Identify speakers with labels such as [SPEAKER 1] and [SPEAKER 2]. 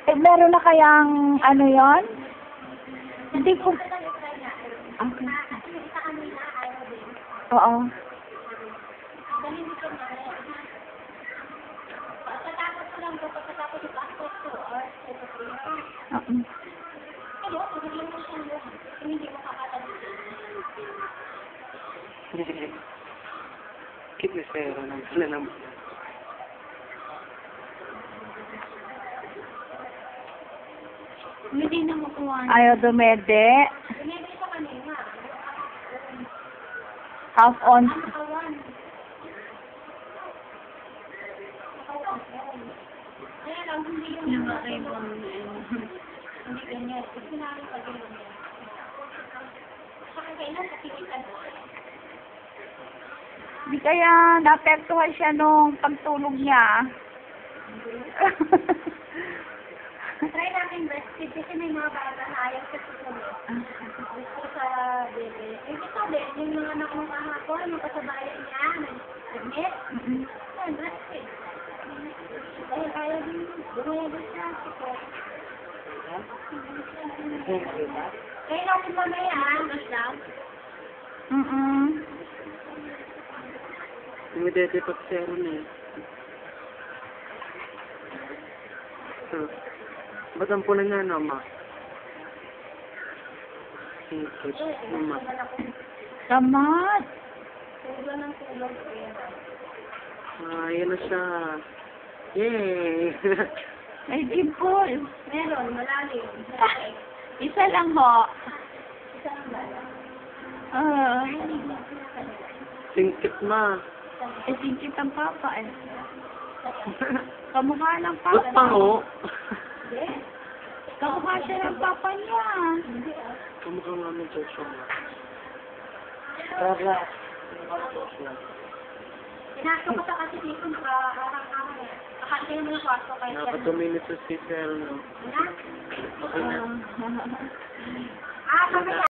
[SPEAKER 1] Eh, meron na kayang ano yon? Hindi ko... Okay. Oo.
[SPEAKER 2] Kitnisero ng pala naman.
[SPEAKER 3] Hindi na makuha.
[SPEAKER 1] Ayaw dumede. Half on.
[SPEAKER 3] Yung mga ibang, hindi ganyan. Kasi namin pag ganyan. Saka kailan nakikita mo?
[SPEAKER 1] Di kaya naapektuhan siya nung pagtulog niya.
[SPEAKER 3] Try natin breastfeed kasi may mga bata na ayaw sa susunod. Gusto sa bebe. Yung ito din, yung mga anak mo kahapon, yung kasabayan niya, nag-admit. Yan, breastfeed. Dahil ayaw din, bumaya din siya. Kaya natin mamaya, mas lang.
[SPEAKER 2] May dede pagsero na eh. Ba't ang pula niya, no, ma? Mama.
[SPEAKER 1] Tamad.
[SPEAKER 3] Tulog ng tulog.
[SPEAKER 2] Yan na siya. Yay!
[SPEAKER 1] May dimple.
[SPEAKER 3] Meron, malalim.
[SPEAKER 1] Isa lang ho.
[SPEAKER 3] Isa lang ba?
[SPEAKER 2] Singkit, ma.
[SPEAKER 1] Eh, singkit ang papa eh. Kamukha ng
[SPEAKER 2] Ba't
[SPEAKER 1] papa.
[SPEAKER 2] pango?
[SPEAKER 1] Kamukha siya ng papa niya.
[SPEAKER 2] Kamukha nga ng Joshua, ma. Tara.
[SPEAKER 3] Pinasok ko sa kasi dito, nakakarang-karang eh. Nakakita mo yung kwarto kayo.
[SPEAKER 2] Naka 2 minutes sa si Sero, no?
[SPEAKER 3] Na?
[SPEAKER 2] Okay na.
[SPEAKER 3] Mamaya.